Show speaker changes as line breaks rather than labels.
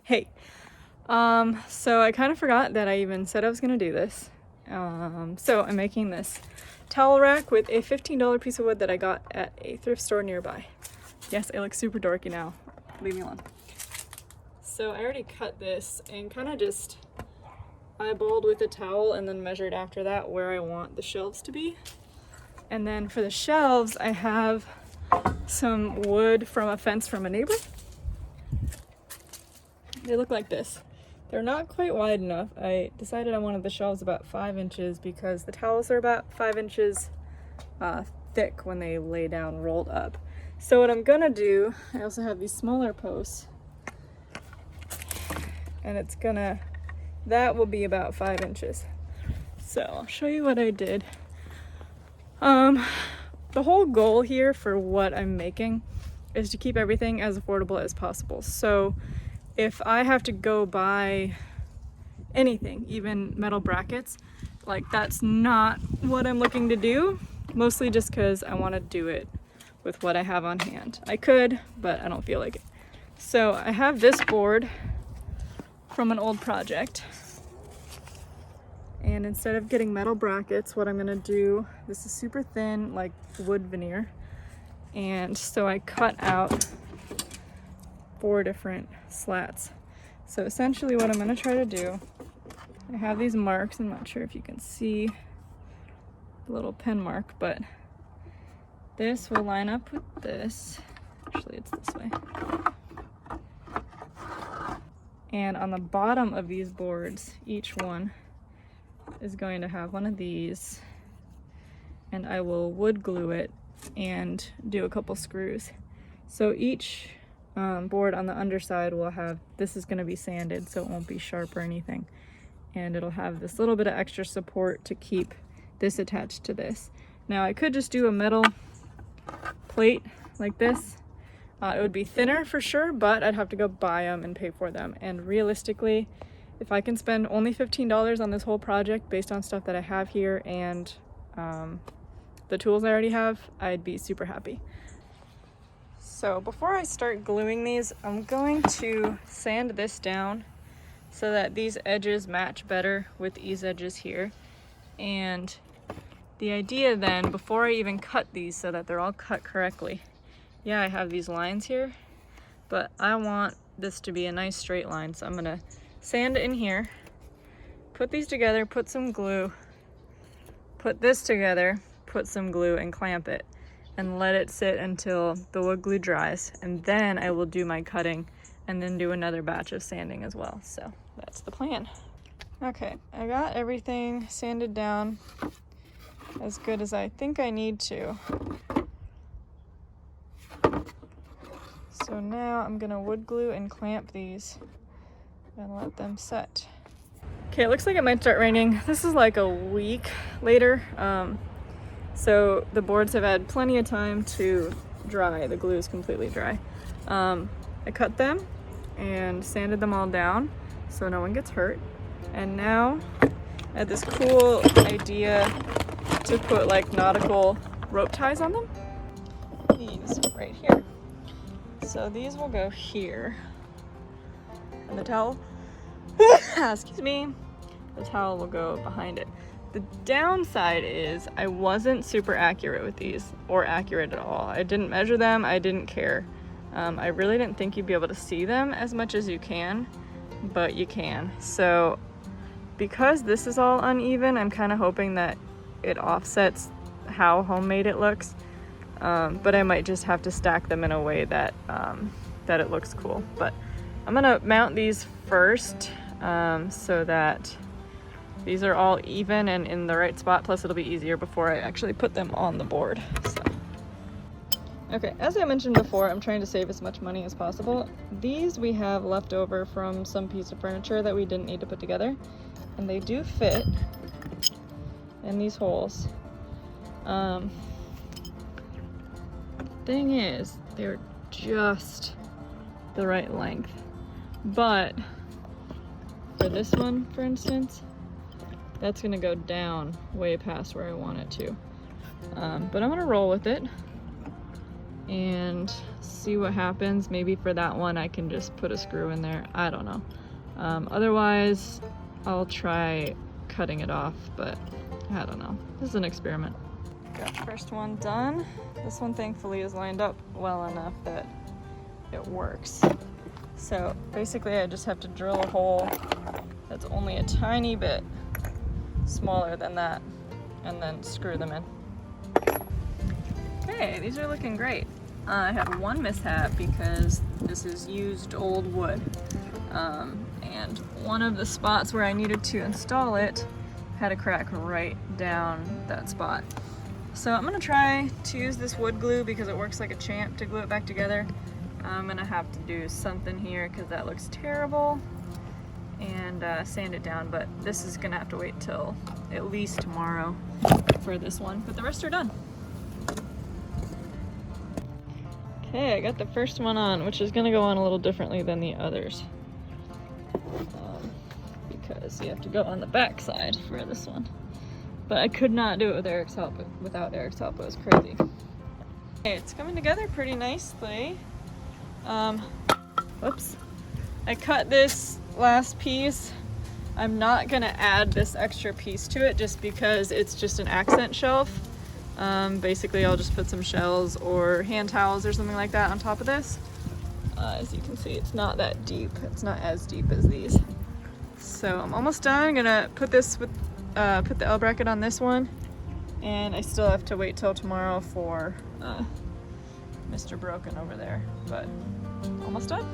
Hey, so I kind of forgot that I even said I was gonna do this. So I'm making this towel rack with a $15 piece of wood that I got at a thrift store nearby. Yes, I look super dorky now. Leave me alone. So I already cut this and kind of just eyeballed with a towel and then measured after that where I want the shelves to be. And then for the shelves, I have some wood from a fence from a neighbor. They look like this. They're not quite wide enough. I decided I wanted the shelves about 5 inches because the towels are about 5 inches thick when they lay down rolled up. So what I'm gonna do, I also have these smaller posts, and that will be about 5 inches. So I'll show you what I did. The whole goal here for what I'm making is to keep everything as affordable as possible. So if I have to go buy anything, even metal brackets, like that's not what I'm looking to do, mostly just because I want to do it with what I have on hand. I could, but I don't feel like it. So I have this board from an old project, and instead of getting metal brackets, what I'm gonna do, this is super thin, like wood veneer, and so I cut out 4 different slats. So essentially what I'm going to try to do, I have these marks. I'm not sure if you can see the little pen mark, but this will line up with this. Actually, it's this way. And on the bottom of these boards, each one is going to have one of these, and I will wood glue it and do a couple screws. So each board on the underside will have, this is going to be sanded so it won't be sharp or anything, and it'll have this little bit of extra support to keep this attached to this. Now I could just do a metal plate like this. It would be thinner for sure, but I'd have to go buy them and pay for them, and realistically, if I can spend only $15 on this whole project based on stuff that I have here and the tools I already have, I'd be super happy. So before I start gluing these, I'm going to sand this down so that these edges match better with these edges here. And the idea then, before I even cut these so that they're all cut correctly, yeah, I have these lines here, but I want this to be a nice straight line. So I'm gonna sand it in here, put these together, put some glue, put this together, put some glue, and clamp it, and let it sit until the wood glue dries, and then I will do my cutting and then do another batch of sanding as well. So that's the plan. Okay, I got everything sanded down as good as I think I need to. So now I'm gonna wood glue and clamp these and let them set. Okay, it looks like it might start raining. This is like a week later. So the boards have had plenty of time to dry. The glue is completely dry. I cut them and sanded them all down so no one gets hurt. And now I had this cool idea to put like nautical rope ties on them. These right here. So these will go here. And the towel, excuse me, the towel will go behind it. The downside is I wasn't super accurate with these, or accurate at all. I didn't measure them, I didn't care. I really didn't think you'd be able to see them as much as you can, but you can. So because this is all uneven, I'm kind of hoping that it offsets how homemade it looks. But I might just have to stack them in a way that, that it looks cool. But I'm gonna mount these first so that these are all even and in the right spot, plus it'll be easier before I actually put them on the board. So. Okay, as I mentioned before, I'm trying to save as much money as possible. These we have left over from some piece of furniture that we didn't need to put together, and they do fit in these holes. Thing is, they're just the right length. But for this one, for instance, that's gonna go down way past where I want it to. But I'm gonna roll with it and see what happens. Maybe for that one I can just put a screw in there. I don't know. Otherwise, I'll try cutting it off, but I don't know. This is an experiment. Got the first one done. This one thankfully is lined up well enough that it works. So basically I just have to drill a hole that's only a tiny bit smaller than that and then screw them in. Okay, these are looking great. I had one mishap because this is used old wood. And one of the spots where I needed to install it had a crack right down that spot. So I'm gonna try to use this wood glue because it works like a champ to glue it back together. I'm gonna have to do something here because that looks terrible, and sand it down, but this is gonna have to wait till at least tomorrow for this one, but the rest are done. Okay, I got the first one on, which is gonna go on a little differently than the others. Because you have to go on the back side for this one. But I could not do it with Eric's help. Without Eric's help, it was crazy. Okay, it's coming together pretty nicely. Whoops. I cut this last piece. I'm not gonna add this extra piece to it just because it's just an accent shelf. Basically, I'll just put some shells or hand towels or something like that on top of this. As you can see, it's not that deep. It's not as deep as these. So I'm almost done. I'm gonna put this with, put the L bracket on this one, and I still have to wait till tomorrow for Mr. Broken over there, but almost done.